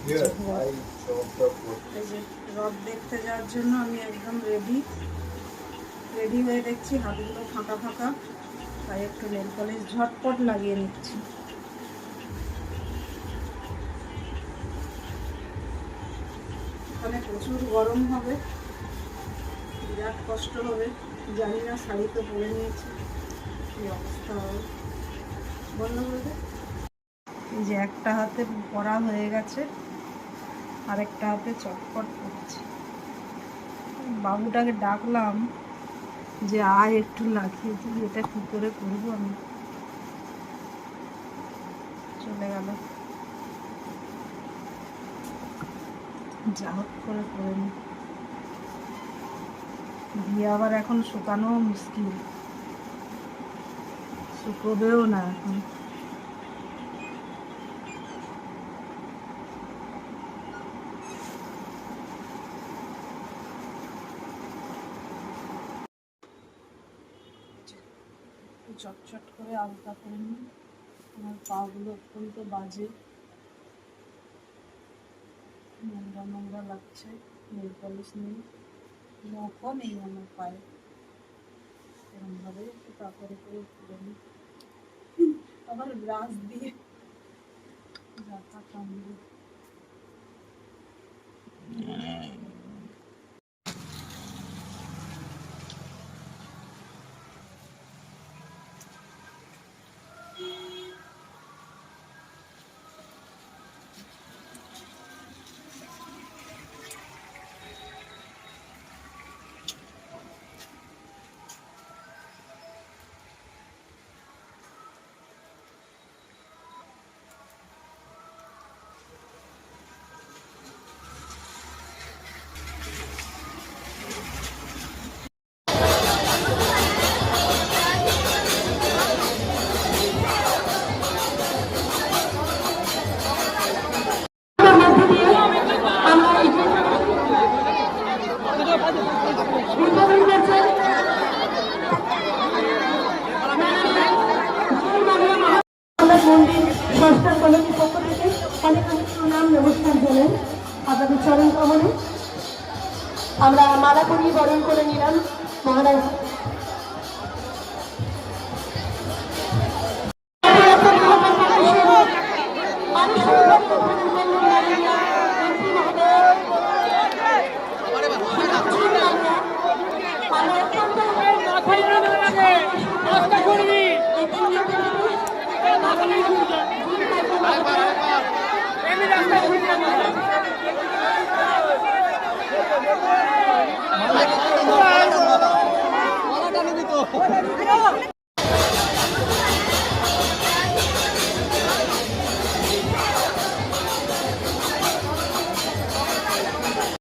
এই যে রথ দেখতে যাওয়ার জন্য আমি একদম রেডি হয়ে দেখছি হাতগুলো ফাঁকা ফাঁকা, তাই একটু নেল পলিশ ঝটপট লাগিয়ে নিচ্ছি। ওখানে প্রচুর গরম হবে, বিরাট কষ্ট হবে, জানি না। শাড়ি তো পরে নিয়েছি, কি অবস্থা হবে। বন্ধ করে দে। এই যে একটা হাতে পরা হয়ে গেছে, আরেকটা হাতে চটপট করছি। বাবুটাকে ডাকলাম যে আয় একটু লাগিয়ে দিই, এটা কি করে করবো আমি, চলে গেল। যা হোক করে নি, দিয়ে আবার এখন শুকানো মুশকিল, শুকোবেও না এখন। চটচট করে আলতা করে নিই, আমার পাগুলো অত্যন্ত বাজে, নোংরা নোংরা লাগছে, নেল পলিশ নেই, নখও নেই আমার পায়ে। এরমভাবে একটু কাপড়ে করে তুলে নিই, আবার ব্রাশ দিয়ে জাতা কামড়ে। আপনাদের চরণ কমলে আমরা মালা করিয়ে বরণ করে নিলাম মহারাজ।